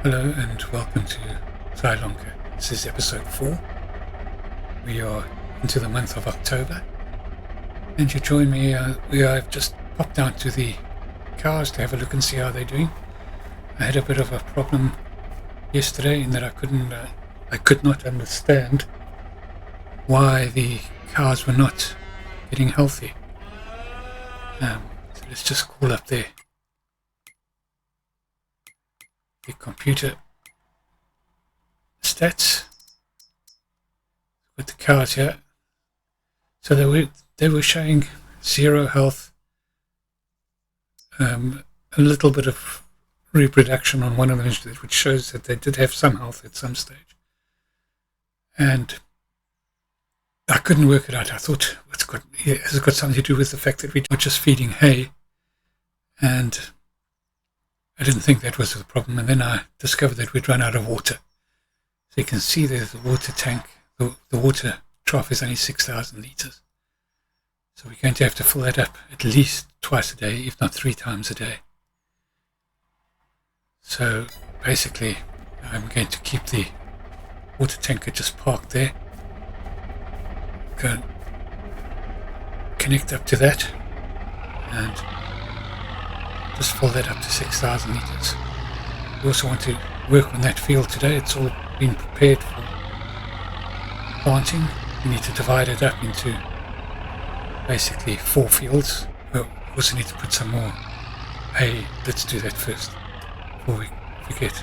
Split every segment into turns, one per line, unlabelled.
Hello and welcome to Zielonka. This is episode 4. We are into the month of October and you join me. I've just popped down to the cows to have a look and see how they're doing. I had a bit of a problem yesterday in that I could not understand why the cows were not getting healthy. So let's just call up the computer stats with the cows here. So they were showing zero health, a little bit of reproduction on one of them, which shows that they did have some health at some stage. And I couldn't work it out. I thought has it got something to do with the fact that we're not just feeding hay? And I didn't think that was the problem, and then I discovered that we'd run out of water. So you can see there's the water tank. The water trough is only 6,000 litres. So we're going to have to fill that up at least twice a day, if not 3 times a day. So basically, I'm going to keep the water tanker just parked there. Go and connect up to that and just fill that up to 6,000 litres. We also want to work on that field today. It's all been prepared for planting. We need to divide it up into basically 4 fields. We also need to put some more hay. Let's do that first before we forget.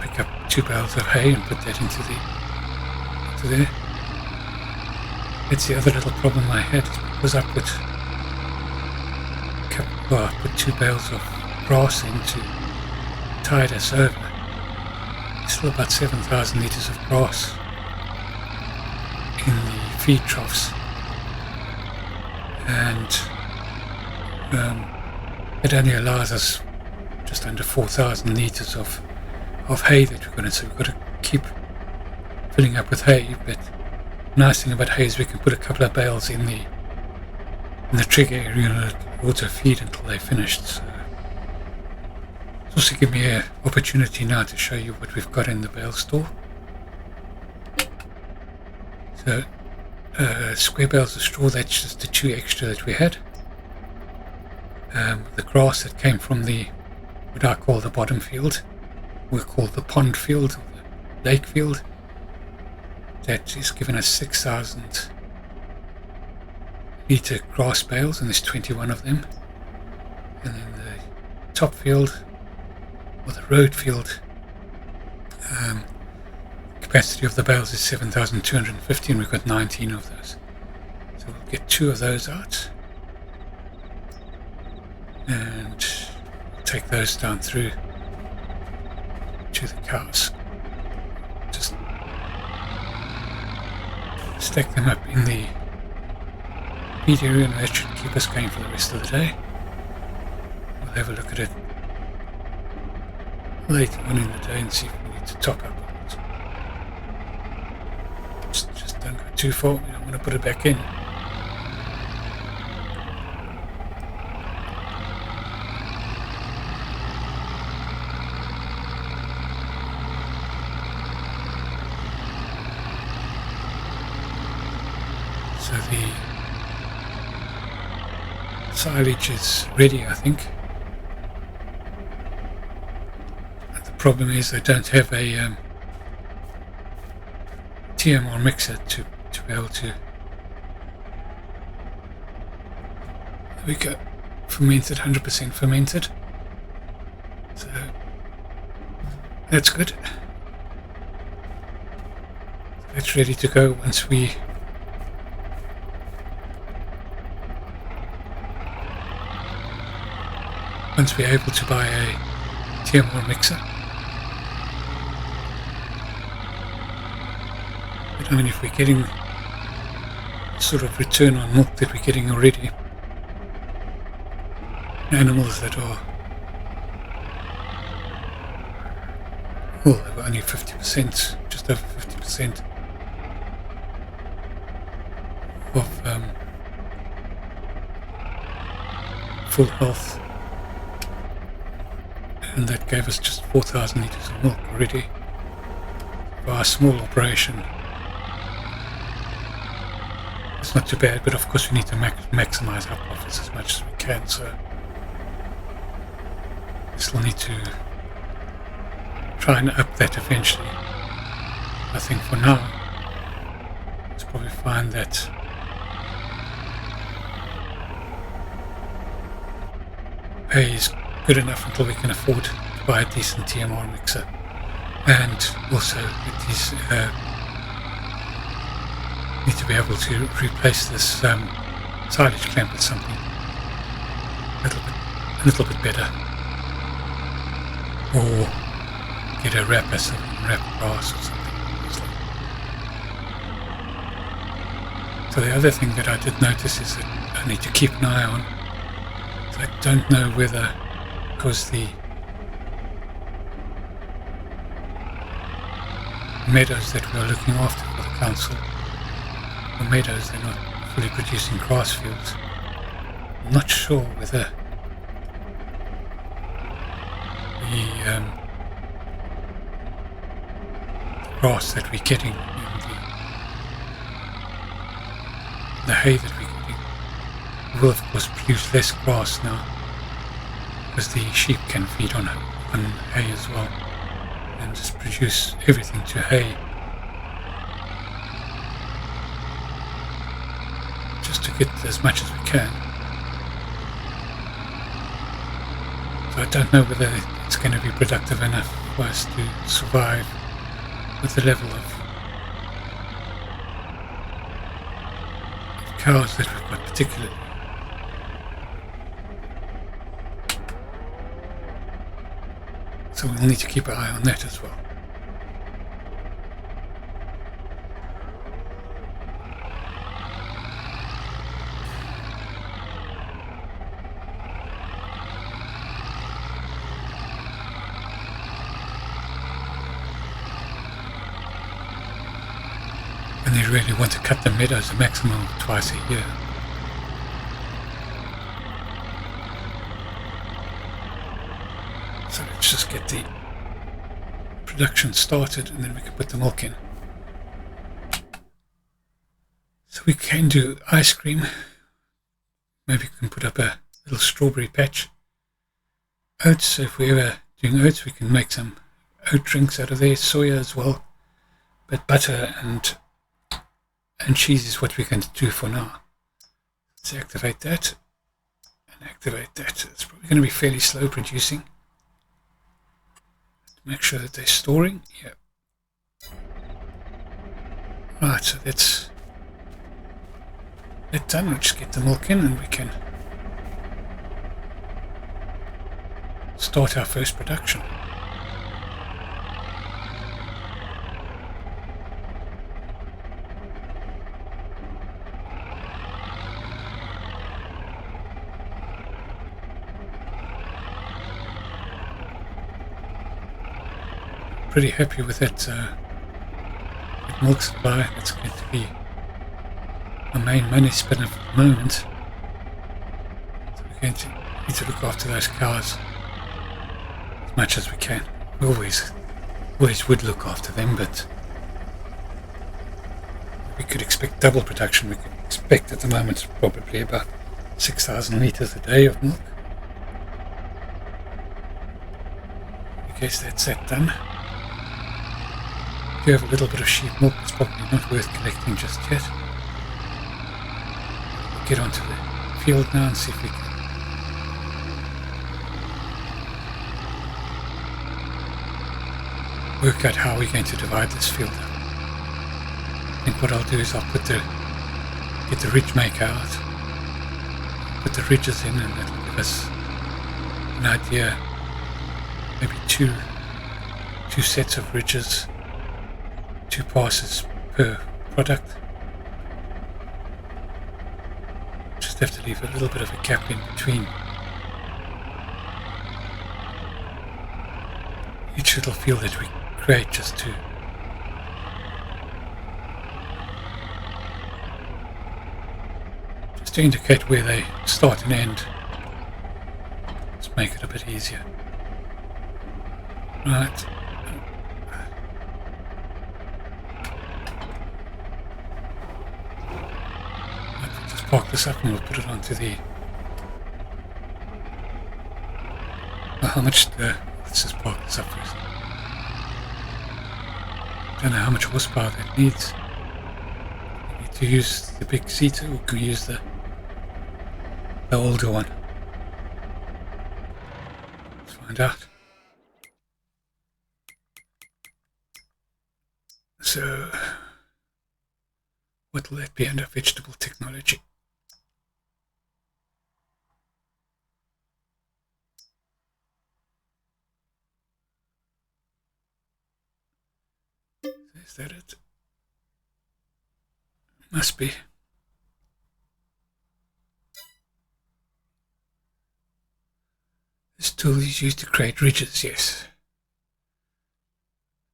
Pick up 2 bales of hay and put that into there. That's the other little problem I had, was I put 2 bales of grass in to tide us over. Still about 7,000 litres of grass in the feed troughs, and it only allows us just under 4,000 litres of hay that we're going to. So we've got to keep filling up with hay. But the nice thing about hay is we can put a couple of bales in the trigger area and let water feed until they're finished. So it's also give me an opportunity now to show you what we've got in the bale store. So square bales of straw, that's just the 2 extra that we had. The grass that came from what I call the bottom field, we call the pond field or the lake field, that is given us 6,000 litre grass bales, and there's 21 of them. And then the top field, or the road field, capacity of the bales is 7,250, and we've got 19 of those. So we'll get 2 of those out and take those down through to the cows. Just stack them up in the feed area, and that should keep us going for the rest of the day. We'll have a look at it later on in the day and see if we need to top up on it. Just don't go too far. We don't want to put it back in. So the silage is ready, I think. And the problem is they don't have a TMR mixer to be able to. There we go, fermented, 100% fermented. So that's good. It's ready to go once we're able to buy a TMR mixer. But I mean, if we're getting sort of return on milk that we're getting already, animals that are, well, they were only 50%, just over 50% of full health and that gave us just 4,000 litres of milk already for our small operation. It's not too bad, but of course we need to maximise our profits as much as we can, so we still need to try and up that eventually. I think for now it's probably fine that hay is good enough until we can afford to buy a decent TMR mixer, and also with these need to be able to replace this silage clamp with something a little bit better, or get a wrapper, some wrap grass or something. So the other thing that I did notice is that I need to keep an eye on. So I don't know whether, because the meadows that we are looking after for the council, the meadows, they're not fully producing grass fields. I'm not sure whether the grass that we're getting, the hay that we're getting, will of course produce less grass now, because the sheep can feed on hay as well, and just produce everything to hay, just to get as much as we can. So I don't know whether it's going to be productive enough for us to survive with the level of cows that we've got particularly. So we'll need to keep an eye on that as well. And they really want to cut the meadows a maximum of twice a year. So let's just get the production started and then we can put the milk in. So we can do ice cream. Maybe we can put up a little strawberry patch. Oats, so if we're ever doing oats, we can make some oat drinks out of there. Soya as well. But butter and cheese is what we're going to do for now. Let's activate that and activate that. It's probably going to be fairly slow producing. Make sure that they're storing. Yeah. Right, so that's that done. We'll just get the milk in and we can start our first production. Pretty happy with that milk supply. That's going to be my main money spinner for the moment. So we're going to need to look after those cows as much as we can. We always would look after them, but we could expect double production. We could expect at the moment probably about 6,000 litres a day of milk. I guess that's that done. If you have a little bit of sheep milk, it's probably not worth collecting just yet. We'll get onto the field now and see if we can work out how we're going to divide this field up. I think what I'll do is I'll get the ridge maker out, put the ridges in, and that'll give us an idea, maybe two sets of ridges, 2 passes per product. Just have to leave a little bit of a gap in between each little field that we create, just to indicate where they start and end. Just make it a bit easier. Right. We'll just park this up and we'll put it onto the... Well, how much... let's just park this up first. Don't know how much horsepower that needs. We need to use the big seater, or can we use the older one? Let's find out. So, what will that be under vegetable technology? Is that it? Must be. This tool is used to create ridges, yes.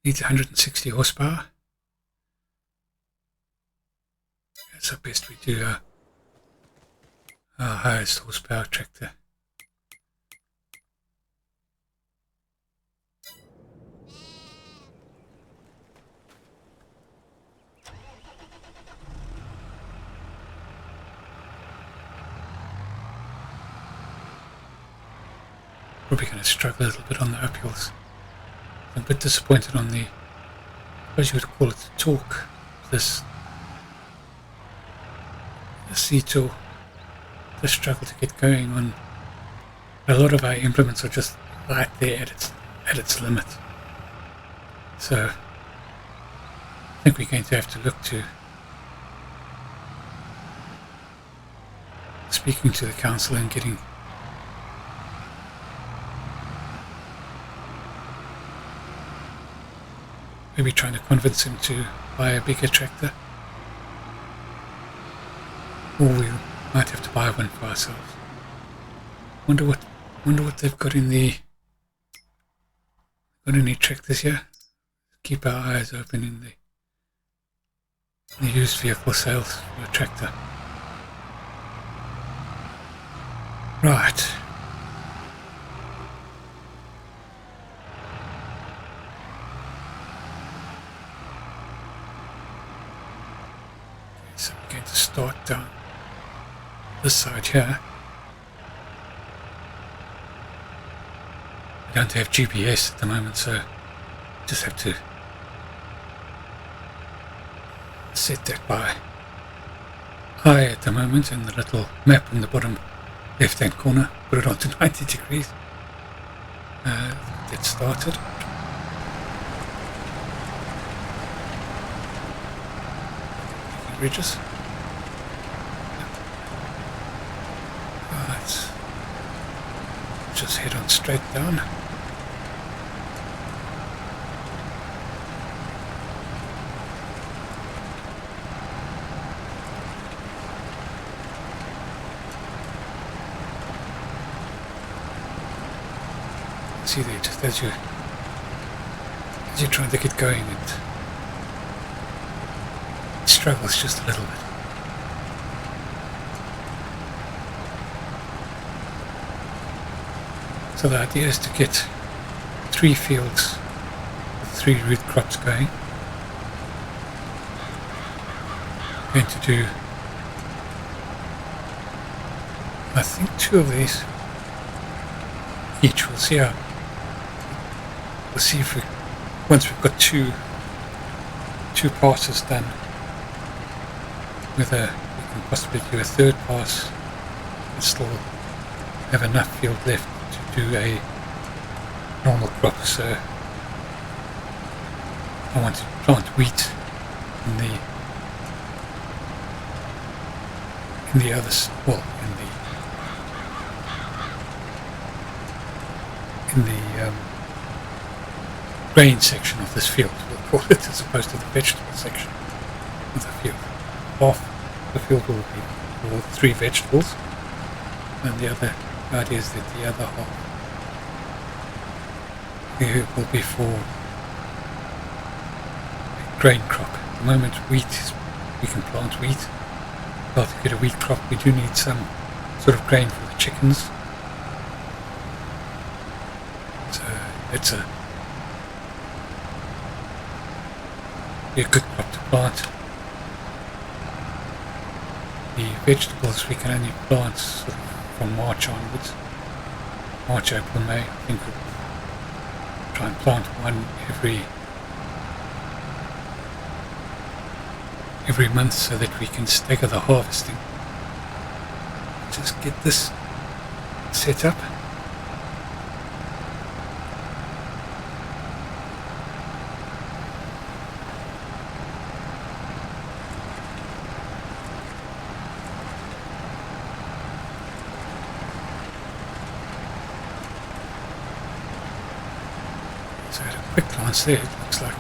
Needs 160 horsepower. That's our best we do our highest horsepower tractor. Probably going to struggle a little bit on the uphills. I'm a bit disappointed on the, I suppose you would call it the torque, this C-tool. The struggle to get going on. A lot of our implements are just right there at its limit. So I think we're going to have to look to speaking to the council and getting maybe trying to convince him to buy a bigger tractor. Or we might have to buy one for ourselves. Wonder what they've got in the... Got any tractors here? Keep our eyes open in the used vehicle sales for a tractor. Right. So we're going to start down this side here. We don't have GPS at the moment, so just have to set that by high at the moment, and the little map in the bottom left hand corner, put it onto 90 degrees. Get started. Ridges. Right. Just head on straight down. See there, just as you're trying to get going, it struggles just a little bit. So the idea is to get 3 fields with 3 root crops going. I'm going to do, I think, 2 of these each. We'll see how. We'll see if we, once we've got two passes done, whether we can possibly do a 3rd pass and still have enough field left to do a normal crop. So I want to plant wheat in the others, well, in the grain section of this field, we'll call it, as opposed to the vegetable section of the field. Half the field will be for 3 vegetables, and the idea is that the other half will be for a grain crop. At the moment, we can plant wheat. Well, to get a wheat crop, we do need some sort of grain for the chickens. So it's be a good crop to plant. The vegetables we can only plant sort of from March onwards. March, April, May. I think we'll try and plant one every month so that we can stagger the harvesting. Just get this set up. So at a quick glance there, it looks like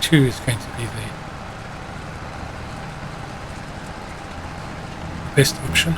2 is going to be the best option.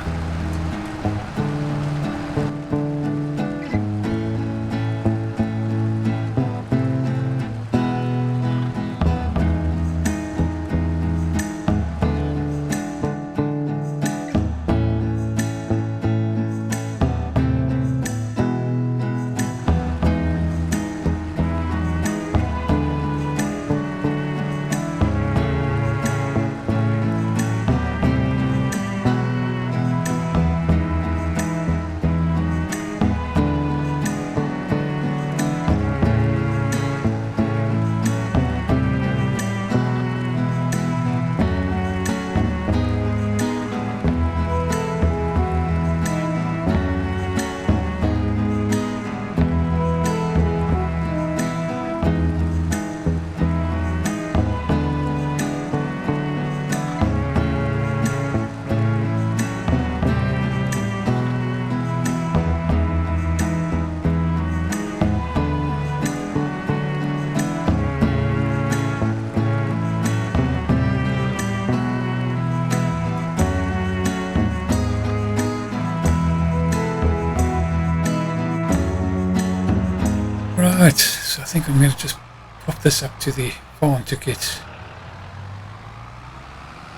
Right, so I think I'm going to just pop this up to the farm to get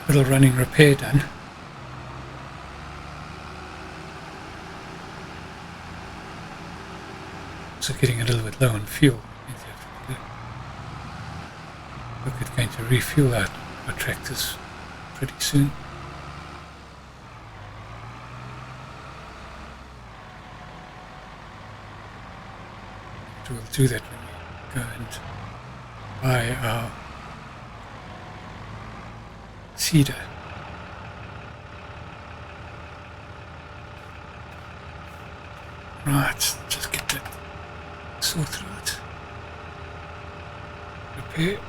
a little running repair done. So getting a little bit low on fuel. Look at going to refuel our tractors pretty soon. We'll do that when we go and buy our seeder. Right, just get that sorted out. Repair.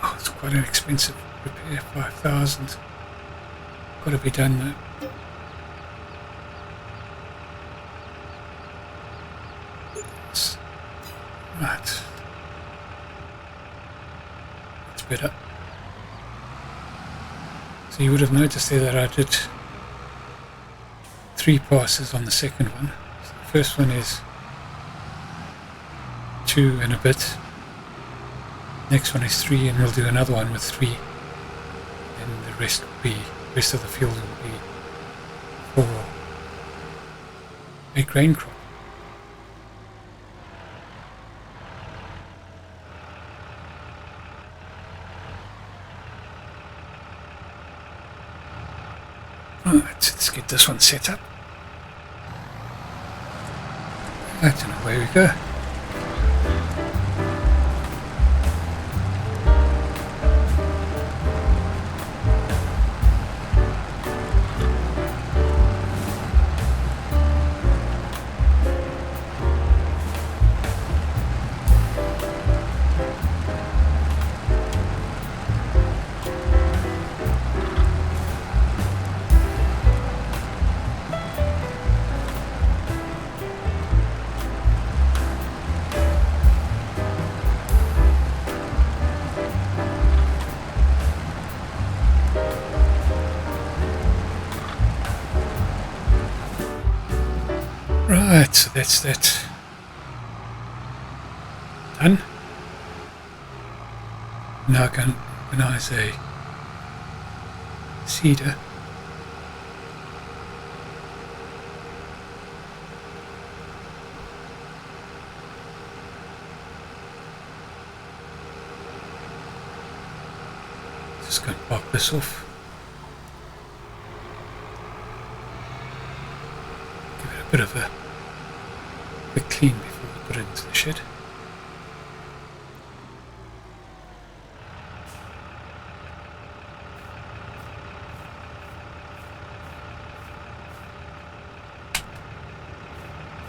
Oh, it's quite an expensive repair, 5,000. Got to be done though. Right. That's better. So you would have noticed there that I did 3 passes on the second one. So the first one is 2 and a bit. Next one is 3, and we'll do another one with 3. And the rest of the field will be for a grain crop. Right, let's get this one set up. Right, and away we go. Right, so that's that done. Now I can organise a seeder. just go and park this off. Give it a bit of a quick clean before we put it into the shed.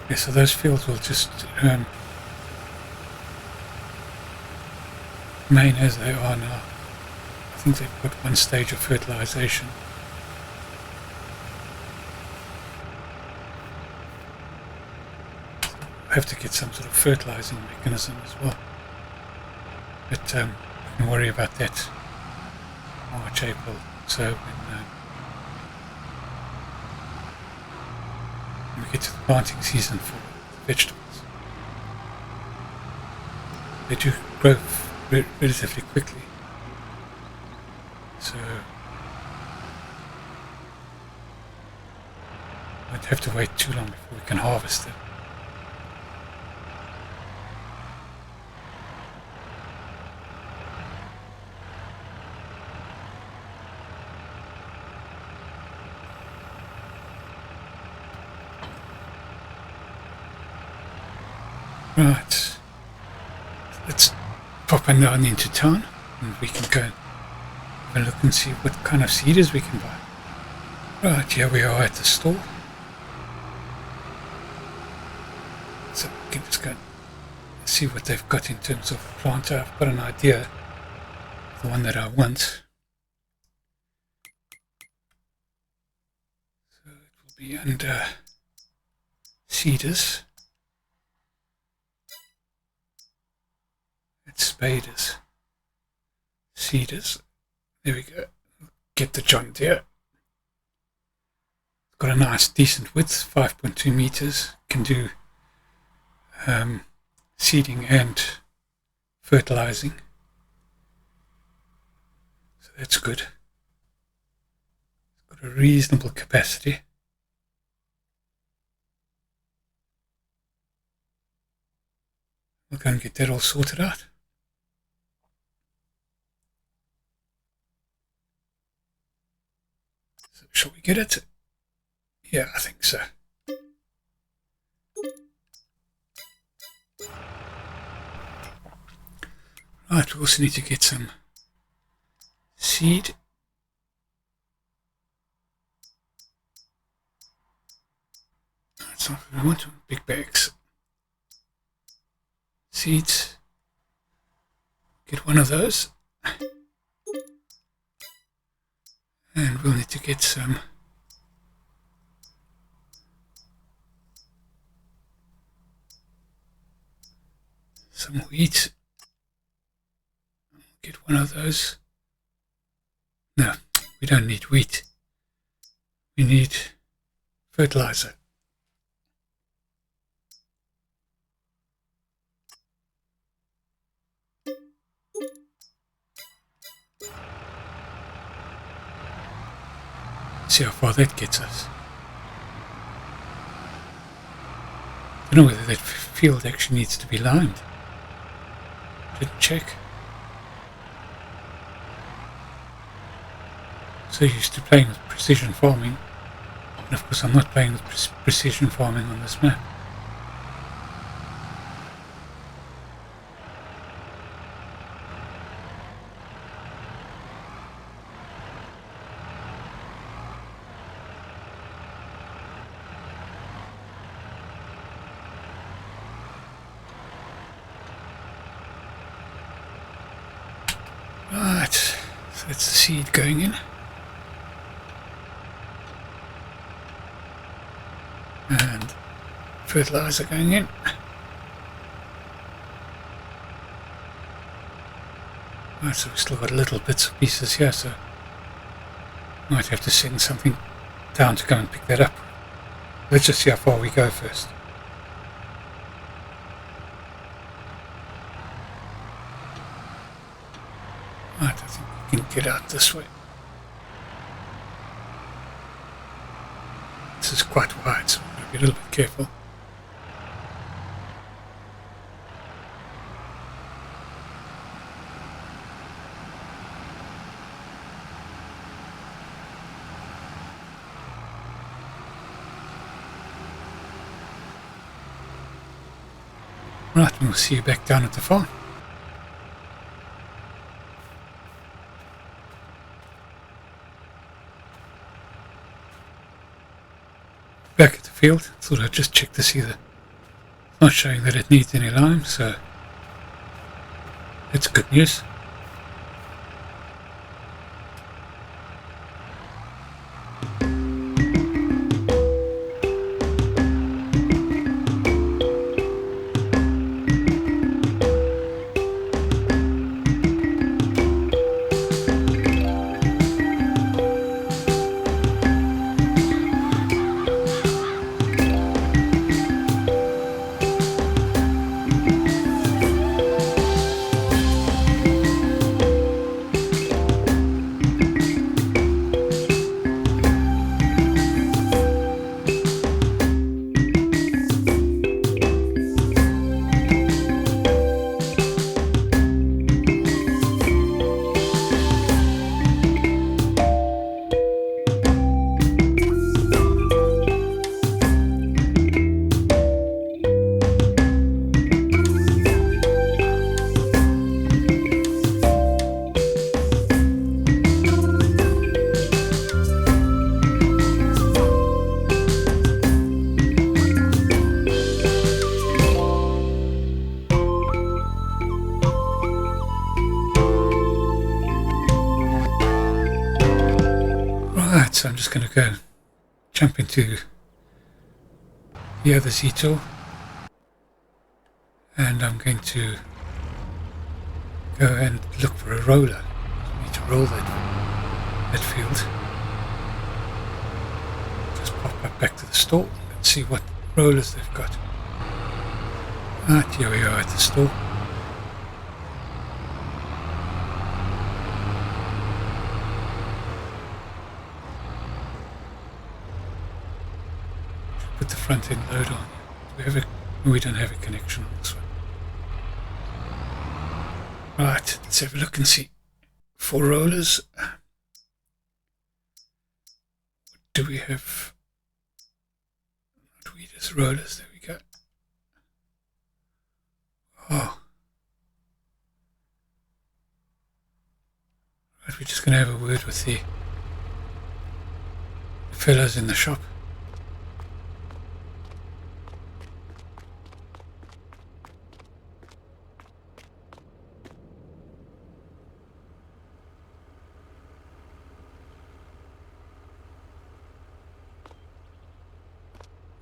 Yeah, so those fields will just remain as they are now. I think they've got one stage of fertilization. We'll have to get some sort of fertilizing mechanism as well. But we can worry about that March, April. So when we get to the planting season for vegetables, they do grow relatively quickly. So we won't have to wait too long before we can harvest them. Right, let's pop on down into town and we can go and have a look and see what kind of seeders we can buy. Right, here we are at the store. So we can just go and see what they've got in terms of planter. I've got an idea of the one that I want. So it will be under seeders. It's spaders. Seeders. There we go. Get the John Deere. Got a nice decent width, 5.2 meters. Can do seeding and fertilizing. So that's good. It's got a reasonable capacity. We'll go and get that all sorted out. So shall we get it? Yeah, I think so. Right, we also need to get some seed. That's not what we want, big bags. Seeds. Get one of those. And we'll need to get some wheat. Get one of those. No, we don't need wheat. We need fertilizer. See how far that gets us. I don't know whether that field actually needs to be limed. Didn't check. So used to playing with precision farming, and of course I'm not playing with precision farming on this map. Right, so that's the seed going in. And fertilizer going in. Right, so we've still got little bits of pieces here, so might have to send something down to go and pick that up. Let's just see how far we go first. Right, I think we can get out this way. This is quite wide, so we've got to be a little bit careful. Right, we'll see you back down at the farm. Back at the field, thought I'd just check to see that it's not showing that it needs any lime, so that's good news. Right, so I'm just going to go jump into the other Z-tool, and I'm going to go and look for a roller. I need to roll that field. Just pop up back to the store and see what rollers they've got. Right, here we are at the store. Put the front end load on. We don't have a connection on this one. Right, let's have a look and see. 4 rollers. What do we have? Tweeters rollers, there we go. Oh. Right, we're just going to have a word with the fellows in the shop.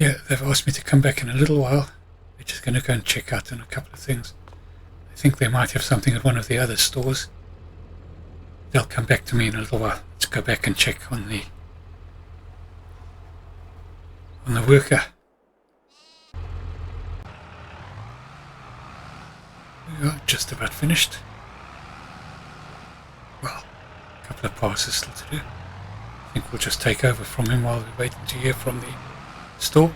Yeah, they've asked me to come back in a little while. We're just going to go and check out on a couple of things. I think they might have something at one of the other stores. They'll come back to me in a little while. Let's go back and check on the worker. We are just about finished. Well, a couple of passes still to do. I think we'll just take over from him while we're waiting to hear from the store.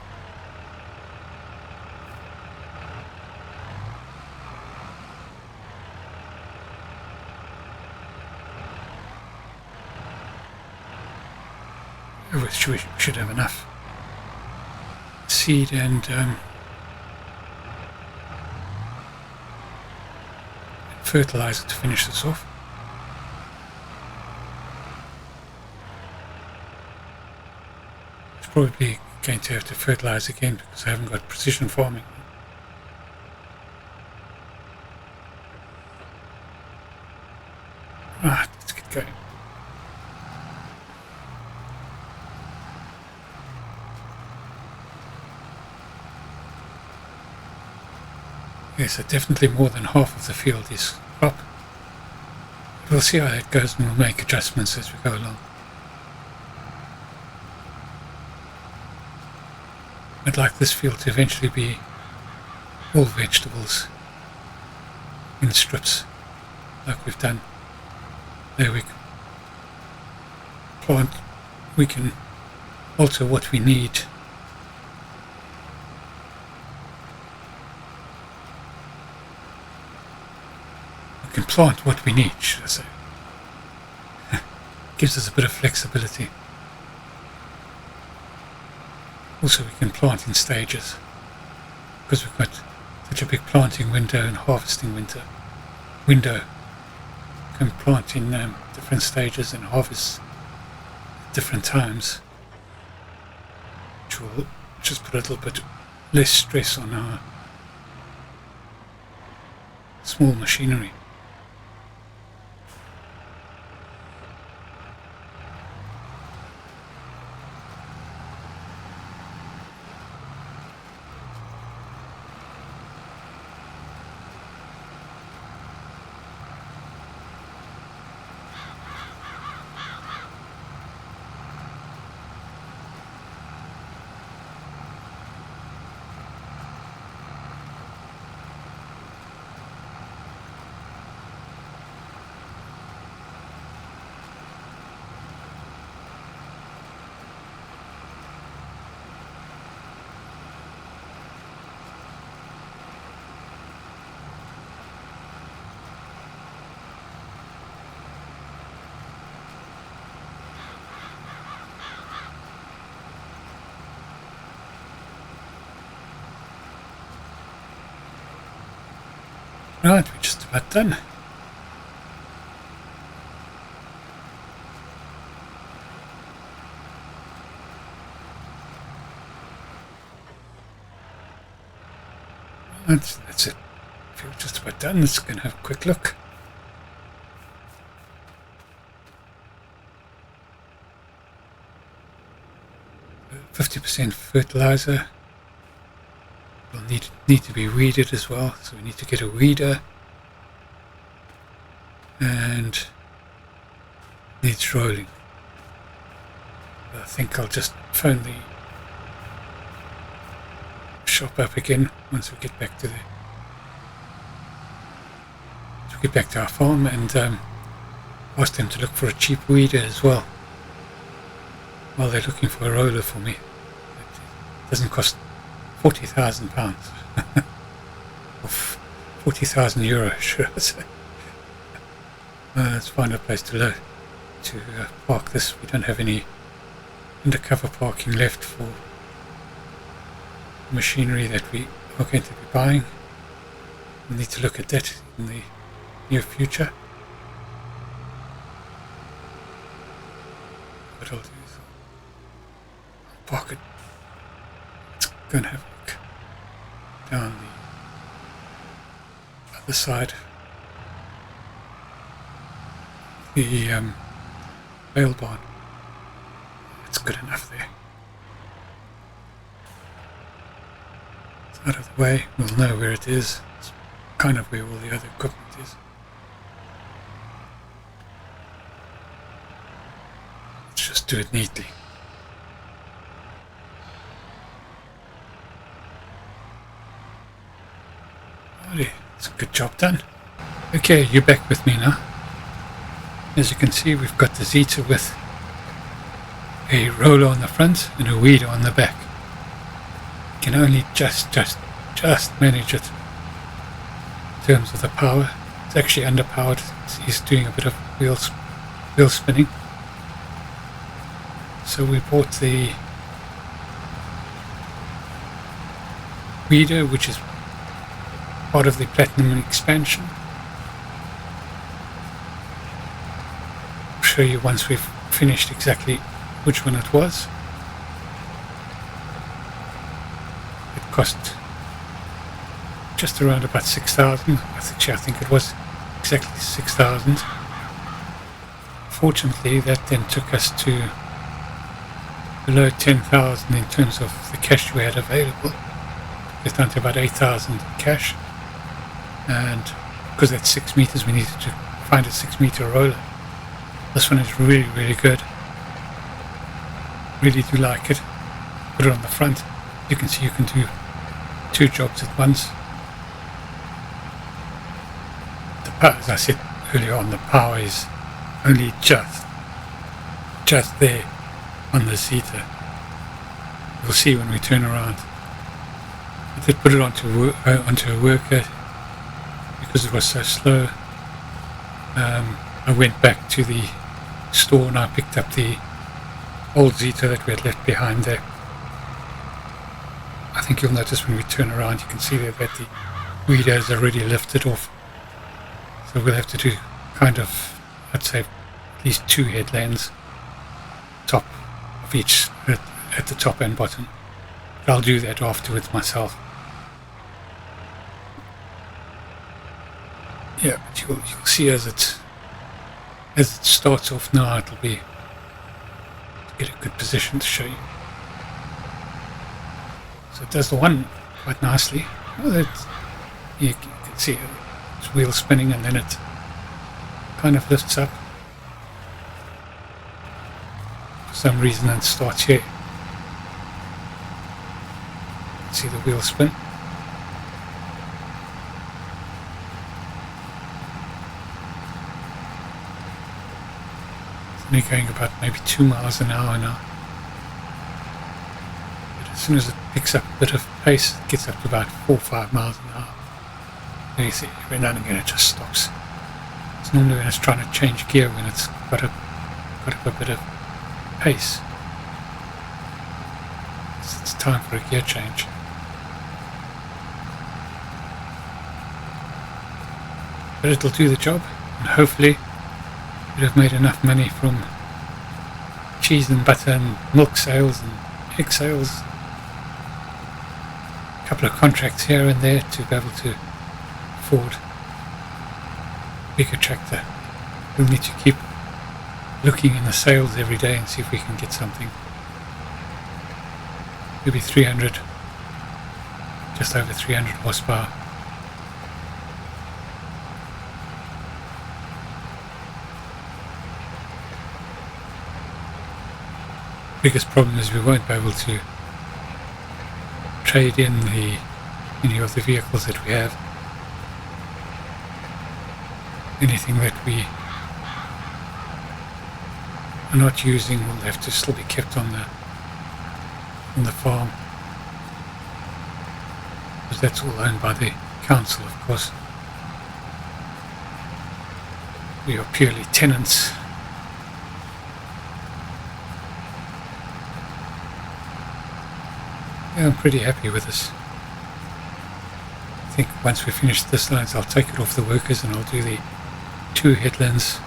We should have enough seed and fertilizer to finish this off. It's probably going to have to fertilize again because I haven't got precision farming. Right, let's get going. Yes, so definitely more than half of the field is crop. We'll see how that goes and we'll make adjustments as we go along. I'd like this field to eventually be all vegetables in strips, like we've done. There we plant, we can alter what we need. We can plant what we need, should I say. Gives us a bit of flexibility. Also we can plant in stages because we've got such a big planting window and harvesting window. Can plant in different stages and harvest at different times, which will just put a little bit less stress on our small machinery. Right, we're just about done. That's it. If you're just about done, let's go and have a quick look. %50 fertilizer. Will need to be weeded as well, so we need to get a weeder, and needs rolling. I think I'll just phone the shop up again once we get back to our farm, and ask them to look for a cheap weeder as well while they're looking for a roller for me. It doesn't cost £40,000 or €40,000, should I say. Let's find a place to park this. We don't have any undercover parking left for machinery that we are going to be buying. We need to look at that in the near future. What I'll do is I'll park it. Let's go and have a look down the other side. The bale barn. It's good enough there. It's out of the way. We'll know where it is. It's kind of where all the other equipment is. Let's just do it neatly. Alrighty, it's a good job done. Okay, you're back with me now. As you can see, we've got the Zeta with a roller on the front and a weeder on the back. Can only just manage it in terms of the power. It's actually underpowered. He's doing a bit of wheel spinning. So we bought the weeder, which is part of the Platinum expansion. Show you once we've finished exactly which one it was. It cost just around about 6,000. I think it was exactly 6,000. Fortunately, that then took us to below 10,000 in terms of the cash we had available. It's down to about 8,000 cash, and because that's 6 meters, we needed to find a 6 meter roller. This one is really, really good. Really do like it. Put it on the front. You can see you can do 2 jobs at once. The power, as I said earlier on, the power is only just there on the Zeta. We'll see when we turn around. I did put it onto a worker because it was so slow. I went back to the store and I picked up the old Zeta that we had left behind there. I think you'll notice when we turn around, you can see there that the weeder is already lifted off. So we'll have to do kind of, I'd say, at least 2 headlands, top of each, at the top and bottom. But I'll do that afterwards myself. Yeah, but you'll see as it starts off now, it'll be to get a good position to show you. So it does the one quite nicely. You can see it's wheel spinning, and then it kind of lifts up. For some reason it starts here. See the wheel spin. It's only going about maybe 2 miles an hour now. But as soon as it picks up a bit of pace, it gets up to about 4 or 5 miles an hour. And you see, every now and again it just stops. It's normally when it's trying to change gear, when it's got up a bit of pace. It's time for a gear change. But it'll do the job, and hopefully we'll have made enough money from cheese and butter and milk sales and egg sales, a couple of contracts here and there, to be able to afford a bigger tractor. We'll need to keep looking in the sales every day and see if we can get something. Maybe 300, just over 300 horsepower. Biggest problem is we won't be able to trade in any of the vehicles that we have. Anything that we are not using will have to still be kept on the farm, because that's all owned by the council, of course. We are purely tenants. Yeah, I'm pretty happy with this. I think once we finish this lines, I'll take it off the workers and I'll do the 2 headlands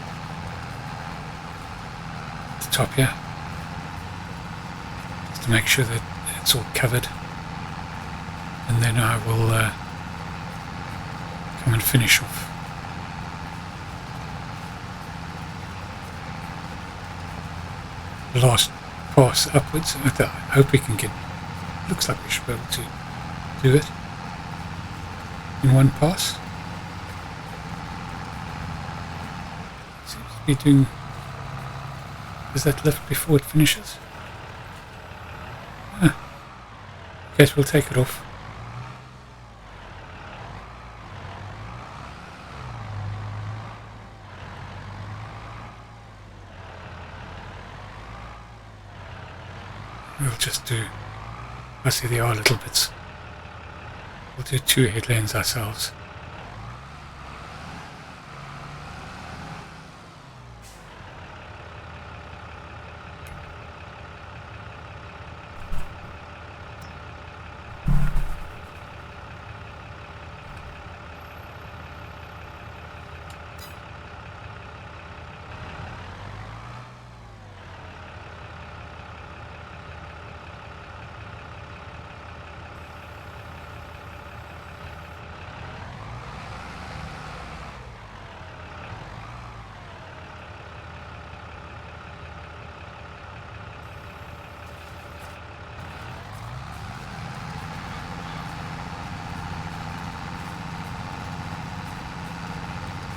at the top here, just to make sure that it's all covered, and then I will come and finish off the last pass upwards. I hope we can get. Looks like we should be able to do it in one pass. Seems to be doing. Does that lift before it finishes? Guess we'll take it off. We'll just do. I see there are little bits. We'll do 2 headlands ourselves.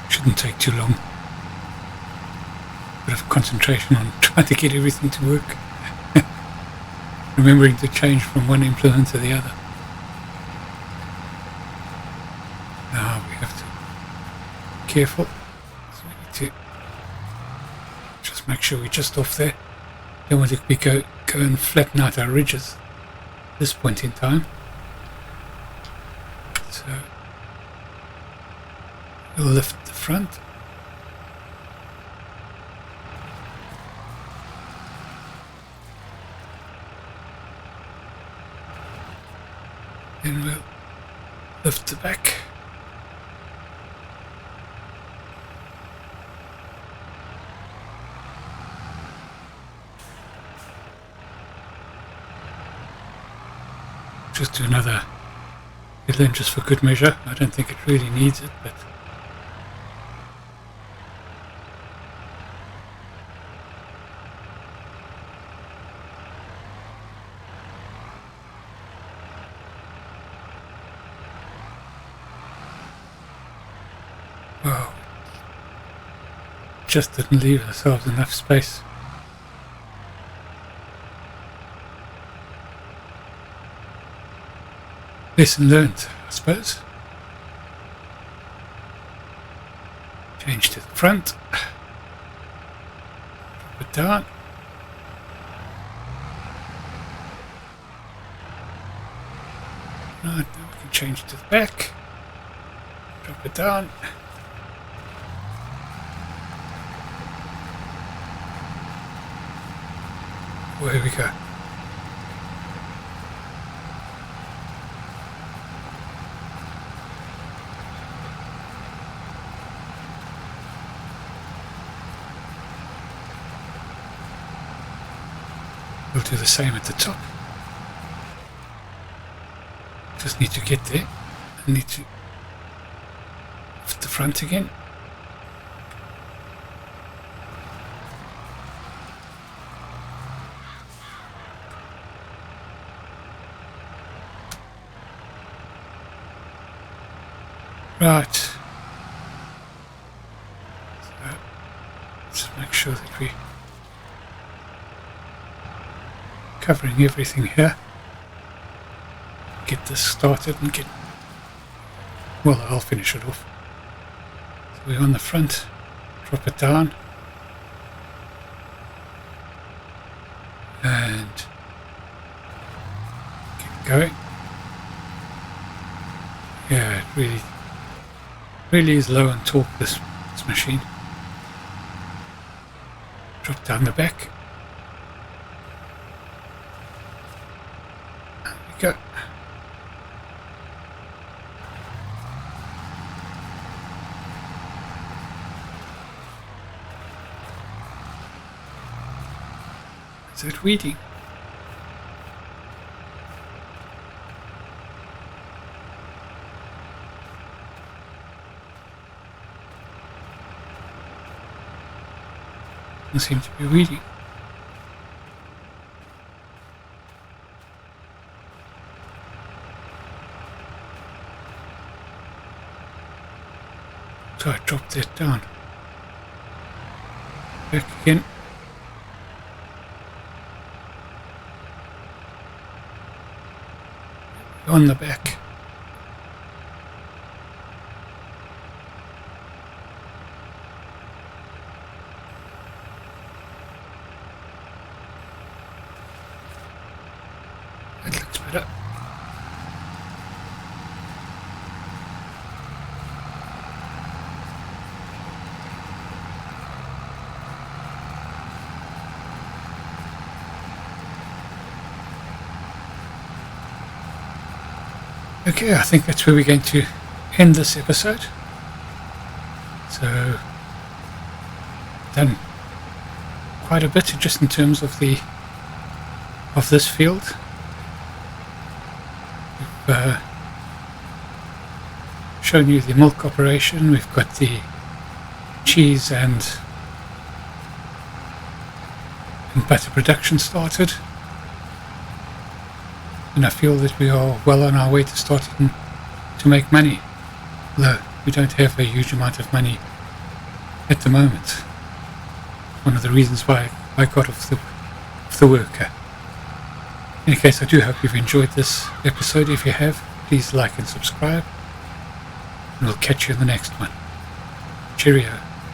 Shouldn't take too long. Bit of concentration on trying to get everything to work. Remembering to change from one implement to the other. Now we have to be careful. So we need to just make sure we're just off there. Don't want to go and flatten out our ridges at this point in time. So we'll lift the front. Then we'll lift the back. Just do another fill in just for good measure. I don't think it really needs it, but wow, just didn't leave ourselves enough space. Lesson learned, I suppose. Change to the front. Drop it down. Right, now we can change to the back. Drop it down. Where we go. We'll do the same at the top. Just need to get there. I need to lift the front again. Right. So let's make sure that we covering everything here. Get this started and get, well, I'll finish it off. So we're on the front, drop it down, and get going. Yeah, it really is low on torque, this machine. Drop down the back. Go. Is it weeding? Doesn't seem to be weeding. So I dropped that down. Back again. On the back. That looks better. Okay, I think that's where we're going to end this episode. So, done quite a bit just in terms of this field. We've shown you the milk operation. We've got the cheese and butter production started. And I feel that we are well on our way to starting to make money, though we don't have a huge amount of money at the moment. One of the reasons why I got off the worker. In any case, I do hope you've enjoyed this episode. If you have, please like and subscribe, and we'll catch you in the next one. Cheerio.